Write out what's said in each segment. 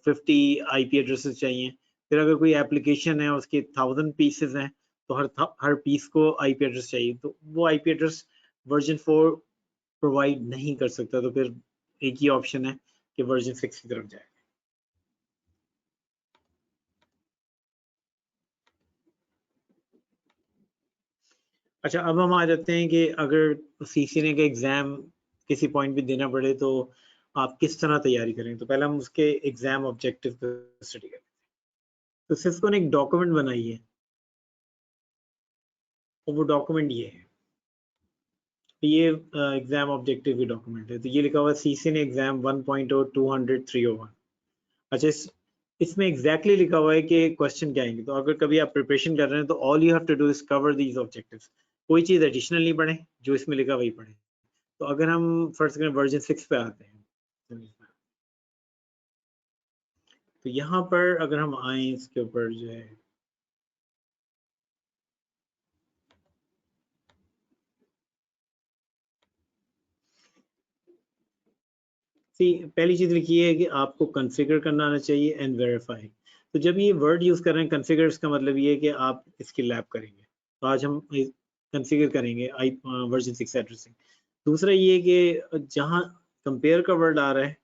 50 IP addresses चाहिए। फिर अगर कोई एप्लीकेशन है उसके 1000 पीसेस हैं तो हर पीस को IP एड्रेस चाहिए, तो वो IP एड्रेस वर्जन 4 प्रोवाइड नहीं कर सकता। तो फिर एक ही ऑप्शन है कि वर्जन 6 की तरफ जाए। अच्छा, अब हम आ जाते हैं कि अगर CCNA का एग्जाम किसी पॉइंट पे देना पड़े तो आप किस तरह तैयारी करें। तो पहले हम उसके एग्जाम ऑब्जेक्टिव को स्टडी करें। तो सिस्को ने एक डॉक्यूमेंट बनाई है और वो डॉक्यूमेंट ये है, ये एग्जाम ऑब्जेक्टिव की डॉक्यूमेंट है। तो ये लिखा हुआ है CCNA एग्जाम 1.0 200 301। अच्छा, इसमें एग्जैक्टली लिखा हुआ है कि क्वेश्चन क्या आएंगे। तो अगर कभी आप प्रिपरेशन कर रहे हैं तो all you have to do is cover these objectives. कोई चीज़ एडिशनल नहीं पढ़े, जो इसमें लिखा वही पढ़े। तो अगर हम फर्स्ट करें वर्जन 6 पे आते हैं, तो यहाँ पर अगर हम आए इसके ऊपर जो है, पहली चीज लिखी है कि आपको कॉन्फ़िगर करना आना चाहिए एंड वेरीफाई। तो जब ये वर्ड यूज कर रहे हैं कॉन्फ़िगर, इसका मतलब ये है कि आप इसकी लैब करेंगे। तो आज हम कॉन्फ़िगर करेंगे वर्जन 6 एड्रेसिंग। दूसरा ये कि जहाँ कंपेयर का वर्ड आ रहा है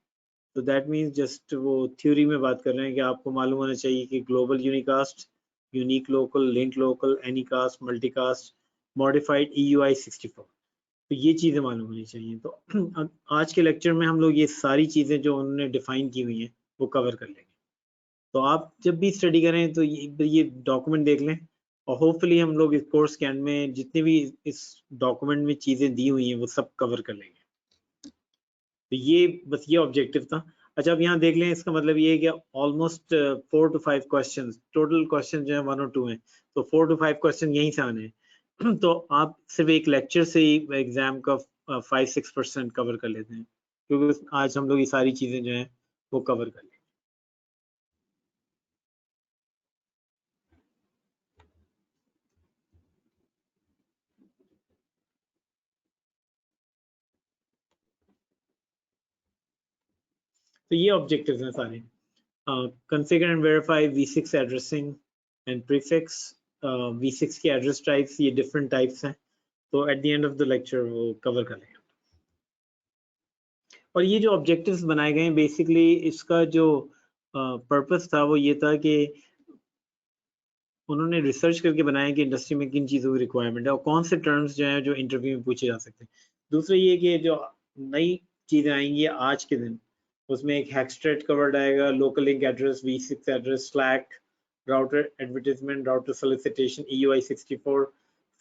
तो दैट मीन्स जस्ट वो थ्योरी में बात कर रहे हैं कि आपको मालूम होना चाहिए कि global unicast, unique local, link local, Anycast, multicast, modified EUI 64। तो ये चीज़ें मालूम होनी चाहिए। तो आज के लेक्चर में हम लोग ये सारी चीज़ें जो उन्होंने डिफाइन की हुई हैं वो कवर कर लेंगे। तो आप जब भी स्टडी करें तो ये डॉक्यूमेंट देख लें, और होपफुली हम लोग इस कोर्स के एंड में जितनी भी इस डॉक्यूमेंट में चीज़ें दी हुई हैं वो सब कवर कर लेंगे। तो ये बस ये ऑब्जेक्टिव था। अच्छा, अब यहाँ देख लें, इसका मतलब ये है कि almost 4 to 5 question, total question जो है 1 और 2 हैं, तो 4 to 5 क्वेश्चन यहीं से आने हैं। तो आप सिर्फ एक लेक्चर से ही एग्जाम का 5-6% कवर कर लेते हैं, क्योंकि आज हम लोग ये सारी चीजें जो हैं वो कवर कर लेंगे। तो ये ऑब्जेक्टिव्स हैं सारे। configure and verify V6 addressing and prefix। V6 के एड्रेस टाइप्स ये डिफरेंट टाइप्स हैं, तो at the end of the lecture वो कवर कर लेंगे। और ये जो ऑब्जेक्टिव्स बनाए गए हैं बेसिकली इसका जो पर्पस था वो ये था कि उन्होंने रिसर्च करके बनाया कि इंडस्ट्री में किन चीज़ों की रिक्वायरमेंट है और कौन से टर्म्स जो हैं जो इंटरव्यू में पूछे जा सकते हैं। दूसरा ये कि जो नई चीज़ें आएंगी आज के दिन, उसमें एक हैक्सट्रेट कवर्ड आएगा, local link address, V6 address, SLAAC, router advertisement, router solicitation, EUI 64,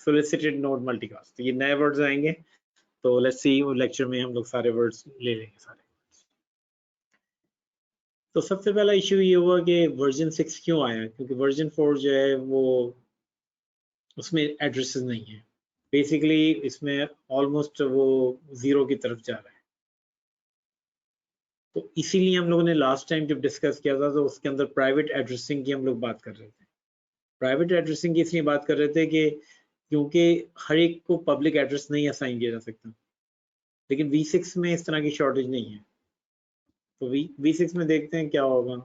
solicited node multicast. तो ये नए वर्ड्स आएंगे, तो लेट्स सी लेक्चर में हम लोग सारे वर्ड्स ले लेंगे सारे। तो सबसे पहला इशू ये हुआ कि वर्जन 6 क्यों आया, क्योंकि वर्जन 4 जो है वो उसमें एड्रेसेस नहीं है। बेसिकली इसमें ऑलमोस्ट वो 0 की तरफ जा रहा है। तो इसीलिए हम लोगों ने लास्ट टाइम जब डिस्कस किया था तो उसके अंदर प्राइवेट एड्रेसिंग की हम लोग बात कर रहे थे। प्राइवेट एड्रेसिंग की इसलिए बात कर रहे थे कि क्योंकि हर एक को पब्लिक एड्रेस नहीं असाइन किया जा सकता, लेकिन V6 में इस तरह की शॉर्टेज नहीं है। तो V6 में देखते हैं क्या होगा।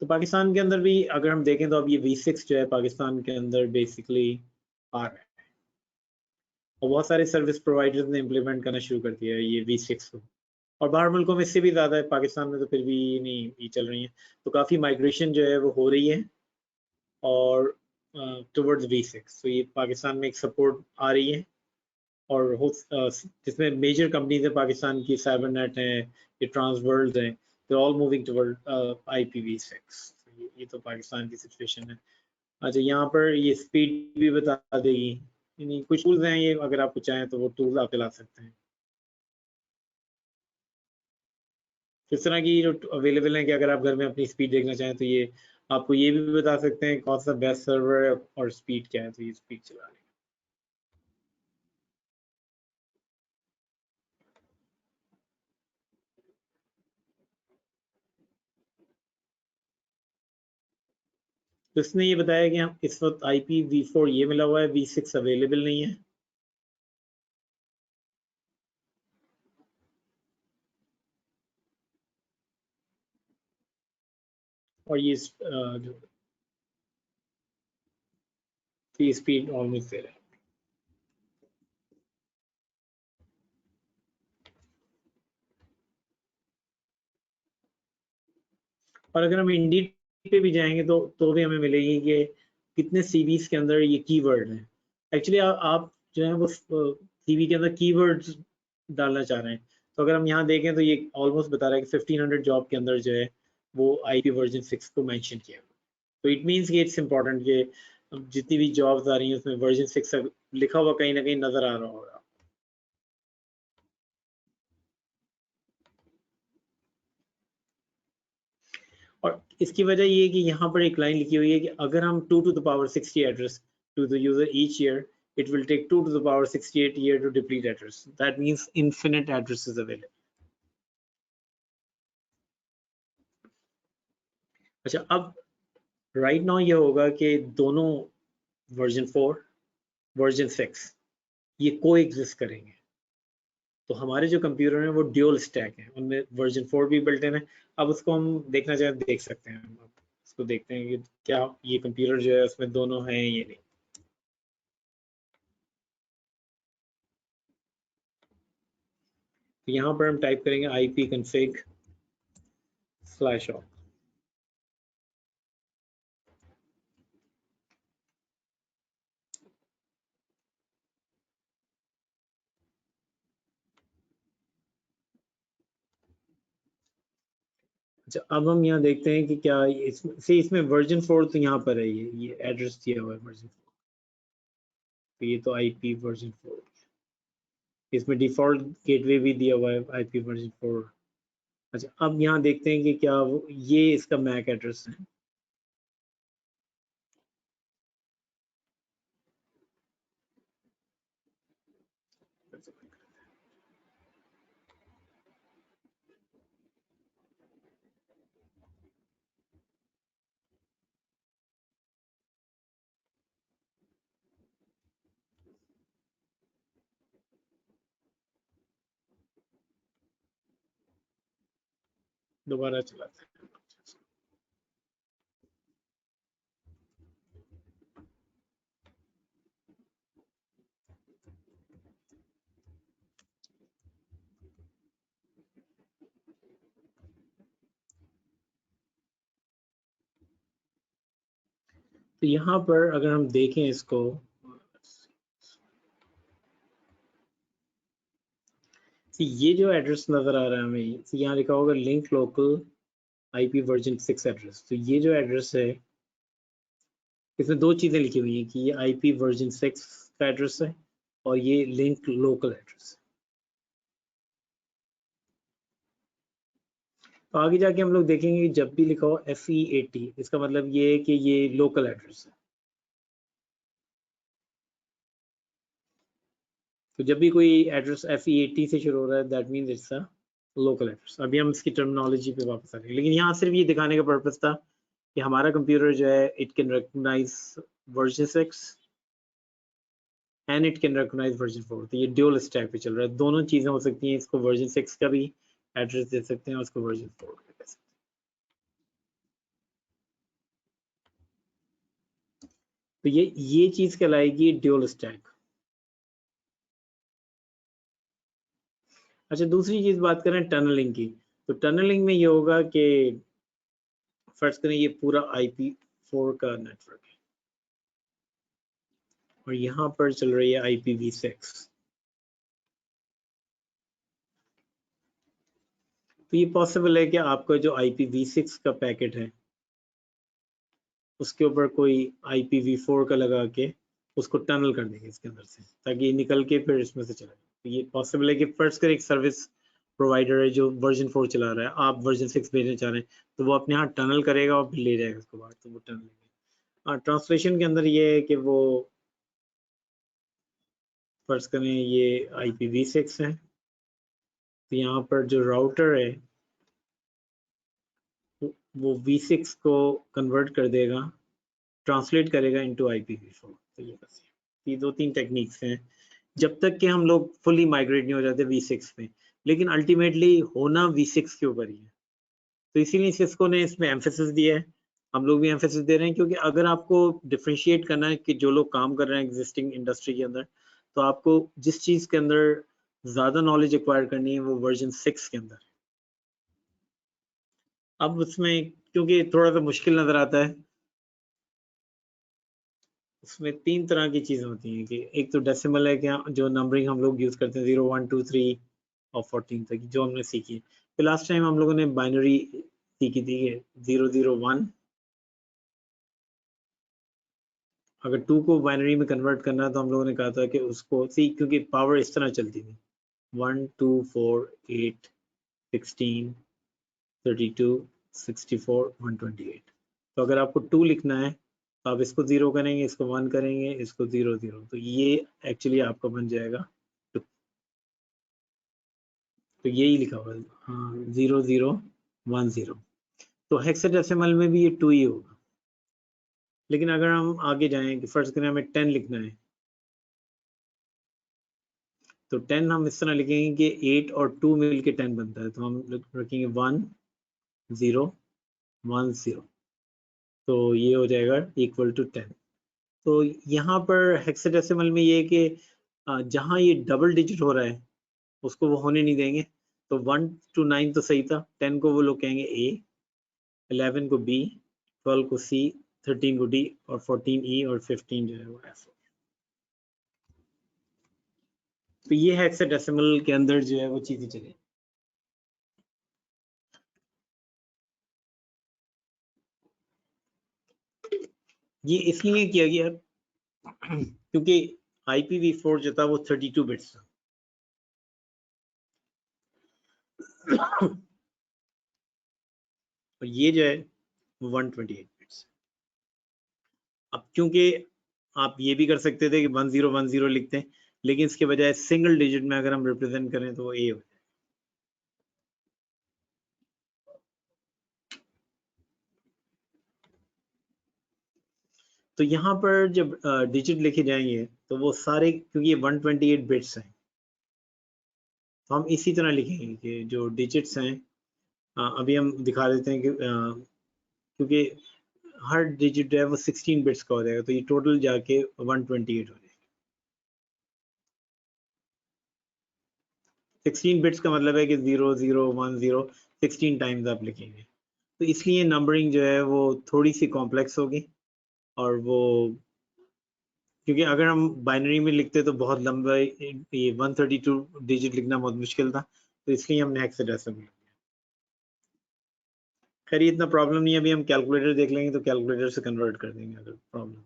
तो पाकिस्तान के अंदर भी अगर हम देखें तो अब ये V6 जो है पाकिस्तान के अंदर बेसिकली आ रहा है, और बहुत सारे सर्विस प्रोवाइडर्स ने इम्प्लीमेंट करना शुरू कर दिया है ये V6 को। और बाहर मुल्कों में इससे भी ज़्यादा है, पाकिस्तान में तो फिर भी नहीं ये चल रही है। तो काफ़ी माइग्रेशन जो है वो हो रही है और टुवर्ड्स V6। तो ये पाकिस्तान में एक सपोर्ट आ रही है, और जिसमें मेजर कंपनीज है पाकिस्तान की, साइबरनेट है, ये ट्रांसवर्ल्ड है, they all moving toward IPv6। ये तो पाकिस्तान की सिचुएशन है। अच्छा, यहाँ पर ये स्पीड भी बता देगी, यानी कुछ टूल्स हैं ये, अगर आप चाहें तो वो टूल्स आप चला सकते हैं। किस तरह की जो अवेलेबल है कि अगर आप घर में अपनी स्पीड देखना चाहें तो ये आपको ये भी बता सकते हैं कौन सा बेस्ट सर्वर है और स्पीड क्या है, तो ये स्पीड चला लेंगे। तो इसने ये बताया कि हम इस वक्त IPv4 ये मिला हुआ है, V6 अवेलेबल नहीं है। और ये जो स्पीड ऑलमोस्ट दे रहा है। और अगर हम इंडीड पे भी जाएंगे तो भी हमें मिलेगी कि कितने सीवीज के अंदर ये कीवर्ड हैं। एक्चुअली आप जो है वो सीवी के अंदर कीवर्ड्स डालना चाह रहे हैं, तो अगर हम यहाँ देखें तो ये ऑलमोस्ट बता रहा है कि 1500 जॉब के अंदर जो है वो आईपी वर्जन 6 को मेंशन किया। तो इट मीन्स कि इट्स इम्पोर्टेंट कि जितनी भी जॉब्स आ रही हैं उसमें वर्जन 6 लिखा हुआ कहीं ना कहीं नजर आ रहा होगा। और इसकी वजह ये है कि यहाँ पर एक लाइन लिखी हुई है कि अगर हम 2 to the power 60 address to the user each year, it will take 2 to the power 68 year to deplete address. That means infinite addresses available. अच्छा, अब राइट नाउ ये होगा कि दोनों वर्जन 4 वर्जन 6 ये को एग्जिस्ट करेंगे। तो हमारे जो कंप्यूटर हैं वो ड्यूल स्टैक है, उनमें वर्जन 4 भी बिल्ट इन है। अब उसको हम देखना चाहें देख सकते हैं, हम इसको देखते हैं कि क्या ये कंप्यूटर जो है उसमें दोनों हैं ये नहीं। तो यहाँ पर हम टाइप करेंगे ipconfig/all। अच्छा, अब हम यहाँ देखते हैं कि क्या इसमें वर्जन 4 तो यहाँ पर है, ये एड्रेस दिया हुआ है वर्जन 4। तो ये तो आईपी वर्जन 4, इसमें डिफॉल्ट गेटवे भी दिया हुआ है आईपी वर्जन 4। अच्छा, अब यहाँ देखते हैं कि क्या ये इसका मैक एड्रेस है। दोबारा चलाते हैं। तो यहाँ पर अगर हम देखें इसको, तो ये जो एड्रेस नजर आ रहा है हमें, तो यहाँ लिखा होगा link local IP version 6 address. तो ये जो एड्रेस है इसमें दो चीजें लिखी हुई हैं कि ये आईपी वर्जन 6 का एड्रेस है और ये लिंक लोकल एड्रेस है। तो आगे जाके हम लोग देखेंगे कि जब भी लिखा हो FE80 इसका मतलब ये है कि ये लोकल एड्रेस है। तो जब भी कोई एड्रेस FE80 से शुरू हो रहा है that means it's a local address. अभी हम इसकी टर्मिनोलॉजी पे वापस आ रहे हैं, लेकिन यहाँ सिर्फ ये दिखाने का पर्पस था कि हमारा कंप्यूटर जो है it can recognize version 6 and it can recognize version 4। तो ये ड्यूल स्टैक पे चल रहा है, दोनों चीजें हो सकती हैं। इसको वर्जन 6 का भी एड्रेस दे सकते हैं और उसको वर्जन 4 का दे सकते हैं। तो ये चीज कहलाएगी ड्यूल स्टैक। अच्छा, दूसरी चीज बात करें टनलिंग की, तो टनलिंग में ये होगा कि फर्स्ट करें ये पूरा IP4 का नेटवर्क है और यहाँ पर चल रही है IPv6। तो ये पॉसिबल है कि आपका जो IPv6 का पैकेट है उसके ऊपर कोई IPv4 का लगा के उसको टनल कर देंगे इसके अंदर से, ताकि निकल के फिर इसमें से चले। तो ये पॉसिबल है कि फर्स्ट कर एक सर्विस प्रोवाइडर है जो वर्जन 4 चला रहा है, आप वर्जन 6 भेजना चाह रहे हैं, तो वो अपने यहाँ टनल करेगा और फिर ले जाएगा उसके बाद, तो वो टनल लेंगे। हाँ, ट्रांसलेशन के अंदर ये है कि वो फर्स्ट करें ये IPv6 है, तो यहाँ पर जो राउटर है वो V6 को कन्वर्ट कर देगा, ट्रांसलेट करेगा इनटू IPv4। तो ये बस ये दो तीन टेक्निक्स हैं जब तक कि हम लोग फुली माइग्रेट नहीं हो जाते V6 में, लेकिन अल्टीमेटली होना V6 के ऊपर ही है। तो इसीलिए सिस्को ने इसमें एम्फेसिस दिया है हम लोग भी एम्फेसिस दे रहे हैं, क्योंकि अगर आपको डिफ्रेंशिएट करना है कि जो लोग काम कर रहे हैं एग्जिस्टिंग इंडस्ट्री के अंदर, तो आपको जिस चीज के अंदर ज्यादा नॉलेज एक्वायर करनी है वो वर्जन 6 के अंदर। अब उसमें क्योंकि थोड़ा सा मुश्किल नजर आता है, उसमें 3 तरह की चीजें होती हैं कि एक तो डेसिमल है, क्या जो नंबरिंग हम लोग यूज करते हैं 0 1 2 3 और 14 तक जो हमने सीखी। फिर लास्ट टाइम हम लोगों ने बाइनरी सीखी थी 0 0 1। अगर 2 को बाइनरी में कन्वर्ट करना है तो हम लोगों ने कहा था कि उसको सी, क्योंकि पावर इस तरह चलती थी 1 2 4 8 16 32 64 128। तो अगर आपको 2 लिखना है तो आप इसको 0 करेंगे, इसको 1 करेंगे, इसको 0 0, तो ये एक्चुअली आपका बन जाएगा 2। तो यही लिखा हुआ है, हाँ 0 0 1 0। तो हेक्साडेसिमल में भी ये 2 ही होगा। लेकिन अगर हम आगे जाएं कि फर्स्ट करें हमें 10 लिखना है, तो 10 हम इस तरह लिखेंगे कि 8 और 2 मिलके 10 बनता है, तो हम रखेंगे 1 0 1 0, तो ये हो जाएगा इक्वल टू 10। तो यहाँ पर हेक्साडेसिमल में ये कि जहाँ ये डबल डिजिट हो रहा है उसको वो होने नहीं देंगे। तो 1 to 9 तो सही था, 10 को वो लोग कहेंगे ए, 11 को बी, 12 को सी, 13 को डी और 14 ई और 15 जो है वो एफ। तो ये हेक्साडेसिमल के अंदर जो है वो चीजें चले। ये इसलिए किया गया क्योंकि IPv4 जो था वो 32 बिट्स था। और ये जो है 128 बिट्स। अब क्योंकि आप ये भी कर सकते थे कि 1010 लिखते हैं, लेकिन इसके बजाय सिंगल डिजिट में अगर हम रिप्रेजेंट करें तो वो ए हो जाए। तो यहाँ पर जब डिजिट लिखे जाएंगे तो वो सारे, क्योंकि ये 128 बिट्स हैं, तो हम इसी तरह लिखेंगे कि जो डिजिट्स हैं अभी हम दिखा देते हैं कि क्योंकि हर डिजिट जो है वो 16 बिट्स का हो जाएगा, तो ये टोटल जाके 128 हो जाएगा। 16 बिट्स का मतलब है कि 0 0 1 0 16 टाइम्स आप लिखेंगे। तो इसलिए नंबरिंग जो है वो थोड़ी सी कॉम्प्लेक्स होगी, और वो क्योंकि अगर हम बाइनरी में लिखते तो बहुत लंबा, ये 132 डिजिट लिखना बहुत मुश्किल था, तो इसलिए हमने हेक्साडेसिमल लिया। खैर इतना प्रॉब्लम नहीं है, अभी हम कैलकुलेटर देख लेंगे तो कैलकुलेटर से कन्वर्ट कर देंगे अगर प्रॉब्लम।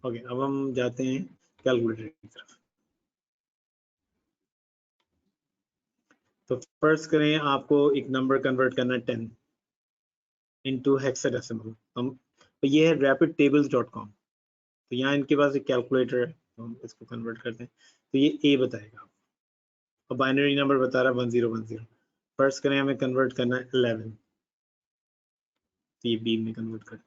ओके, अब हम जाते हैं कैलकुलेटर की तरफ। तो फर्स्ट करें, आपको एक नंबर कन्वर्ट करना है 10 इनटू हेक्साडेसिमल। हम तो ये है rapidtables.com। तो यहाँ इनके पास एक कैलकुलेटर है, तो हम इसको कन्वर्ट करते हैं। तो ये ए बताएगा आपको, और बाइनरी नंबर बता रहा है 1010। फर्स्ट करें, हमें कन्वर्ट करना है 11, तो ये बी में कन्वर्ट कर।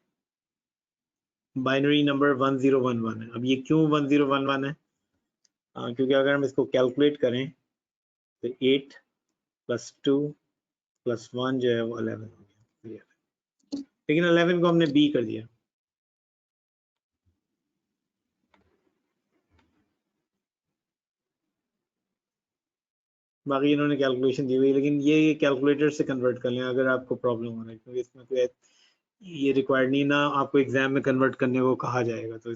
बाइनरी नंबर 1011 है। अब ये क्यों 1011 है? क्योंकि अगर हम इसको कैलकुलेट करें तो 8 + 2 + 1 जो है वो 11 हो गया। लेकिन 11 को हमने बी कर दिया। बाकी इन्होंने कैलकुलेशन दी हुई, लेकिन ये कैलकुलेटर से कन्वर्ट कर लें अगर आपको प्रॉब्लम हो रहा है, क्योंकि इसमें कोई ये रिक्वायर्ड नहीं ना, आपको एग्जाम में कन्वर्ट करने को कहा जाएगा। तो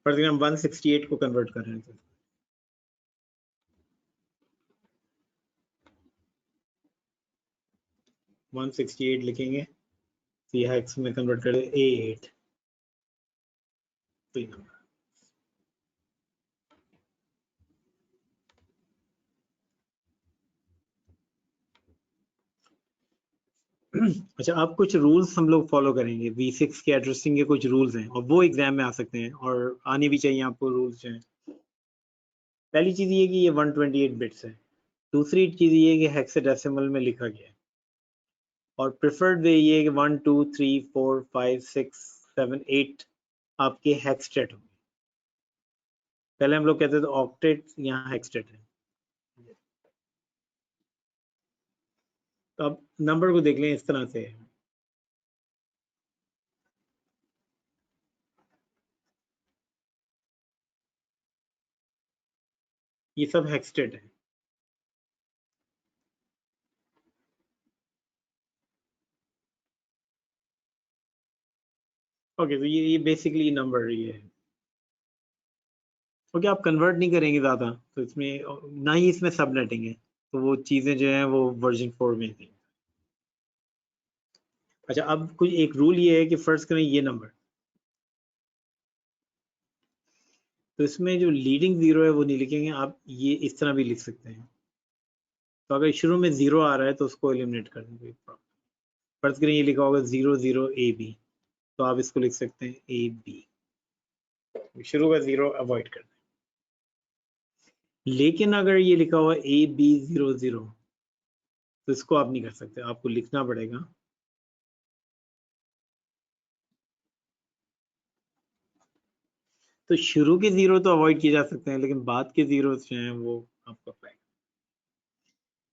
फॉर एग्जाम्पल 168 को कन्वर्ट कर रहे हैं, तो 168 लिखेंगे तो यह हेक्स में कन्वर्ट कर A8 तो नंबर। अच्छा, अब कुछ रूल्स हम लोग फॉलो करेंगे। V6 के एड्रेसिंग के कुछ रूल्स हैं और वो एग्जाम में आ सकते हैं और आने भी चाहिए आपको रूल्स जो हैं। पहली चीज ये कि ये 128 बिट्स है। दूसरी चीज ये कि हेक्साडेसिमल में लिखा गया है, और प्रेफर्ड वे ये कि 1 2 3 4 5 6 7 8 आपके हेक्सटेट होंगे। पहले हम लोग कहते थे ऑक्टेट, यहाँ हेक्सटेट है। तो अब नंबर को देख लें इस तरह से, ये सब हेक्सटेट है। ओके, तो ये बेसिकली नंबर ये है। ओके, आप कन्वर्ट नहीं करेंगे ज़्यादा, तो इसमें ना ही इसमें सबनेटिंग है, तो वो चीज़ें जो हैं वो वर्जन 4 में थी। अच्छा, अब कुछ एक रूल ये है कि फर्स्ट करें ये नंबर, तो इसमें जो लीडिंग जीरो है वो नहीं लिखेंगे आप, ये इस तरह भी लिख सकते हैं। तो अगर शुरू में जीरो आ रहा है तो उसको एलिमिनेट कर देंगे। फर्स्ट करें ये लिखा होगा 00AB, तो आप इसको लिख सकते हैं AB, शुरू का जीरो अवॉइड कर दें। लेकिन अगर ये लिखा हुआ AB00, तो इसको आप नहीं कर सकते, आपको लिखना पड़ेगा तो शुरू के जीरो तो अवॉइड किए जा सकते हैं, लेकिन बाद के जीरो जो हैं वो आपको अप्लाई।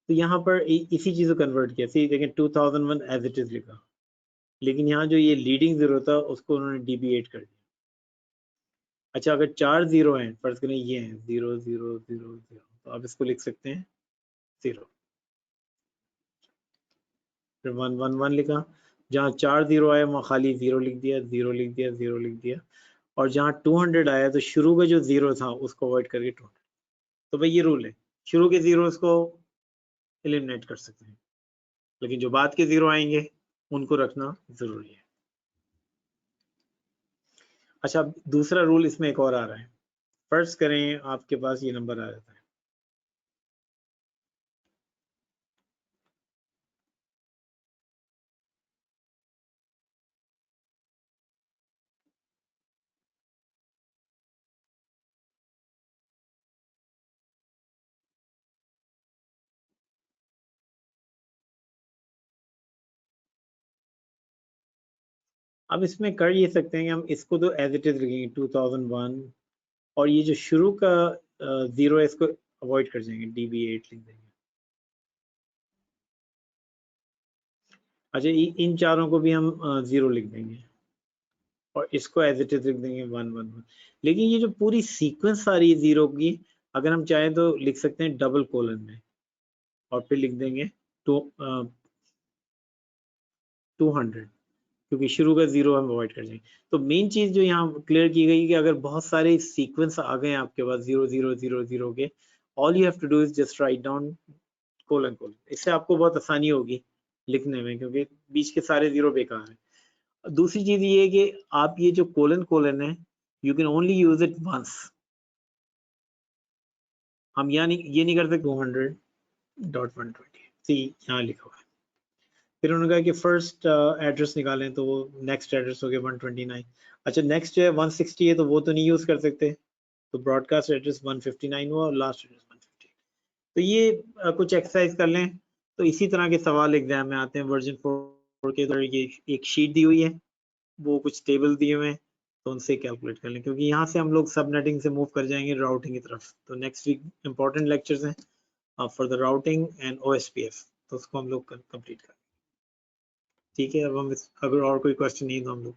तो यहाँ पर इसी चीज को कन्वर्ट किया, सी देखें 2001 एज इट इज लिखा, लेकिन यहाँ जो ये लीडिंग जीरो था उसको उन्होंने डीबीएट कर दिया। अच्छा, अगर 4 जीरो हैं, फर्ज करें ये हैं 0000, तो आप इसको लिख सकते हैं 0, फिर 111 लिखा, जहाँ 4 जीरो आया वहाँ खाली 0 लिख दिया, 0 लिख दिया, 0 लिख दिया, और जहाँ 200 आया तो शुरू का जो जीरो था उसको अवॉइड करके 200। तो भाई ये रूल है, शुरू के जीरो को एलिमिनेट कर सकते हैं, लेकिन जो बाद के जीरो आएंगे उनको रखना जरूरी है। अच्छा, दूसरा रूल इसमें एक और आ रहा है, फर्ज करें आपके पास ये नंबर आ जाता है, अब इसमें कर ये सकते हैं कि हम इसको तो एज इट इज लिखेंगे 2001, और ये जो शुरू का जीरो है इसको अवॉइड कर जाएंगे, DB8 लिख देंगे। अच्छा, इन चारों को भी हम 0 लिख देंगे, और इसको एज इट इज लिख देंगे 111। लेकिन ये जो पूरी सीक्वेंस सारी जीरो की, अगर हम चाहें तो लिख सकते हैं डबल कोलन में, और फिर लिख देंगे 200, क्योंकि शुरू का जीरो हम अवॉइड कर देंगे। तो मेन चीज जो यहाँ क्लियर की गई कि अगर बहुत सारे सीक्वेंस आ गए आपके पास 0000 के, all you have to do is just write down colon colon, इससे आपको बहुत आसानी होगी लिखने में, क्योंकि बीच के सारे जीरो बेकार है। दूसरी चीज ये है कि आप ये जो कोलन कोलन है, you can only use it once, हम यहाँ नहीं, ये नहीं कर सकते 200.120, सी यहाँ लिखा हुआ है। फिर उन्होंने कहा कि फर्स्ट एड्रेस निकालें, तो वो नेक्स्ट एड्रेस हो गया 129। अच्छा, नेक्स्ट जो है 160 है, तो वो तो नहीं यूज कर सकते, तो ब्रॉडकास्ट एड्रेस 159 हुआ और लास्ट एड्रेस 150। तो ये कुछ एक्सरसाइज कर लें, तो इसी तरह के सवाल एग्जाम में आते हैं वर्जन 4 के। तो ये एक शीट दी हुई है, वो कुछ टेबल दिए हुए हैं, तो उनसे कैलकुलेट कर लें, क्योंकि यहाँ से हम लोग सबनेटिंग से मूव कर जाएंगे राउटिंग की तरफ। तो नेक्स्ट वीक इंपॉर्टेंट लेक्चर्स हैं for the routing and OSPF, तो उसको हम लोग कंप्लीट करें। ठीक है, अब हम अगर और कोई क्वेश्चन नहीं तो हम लोग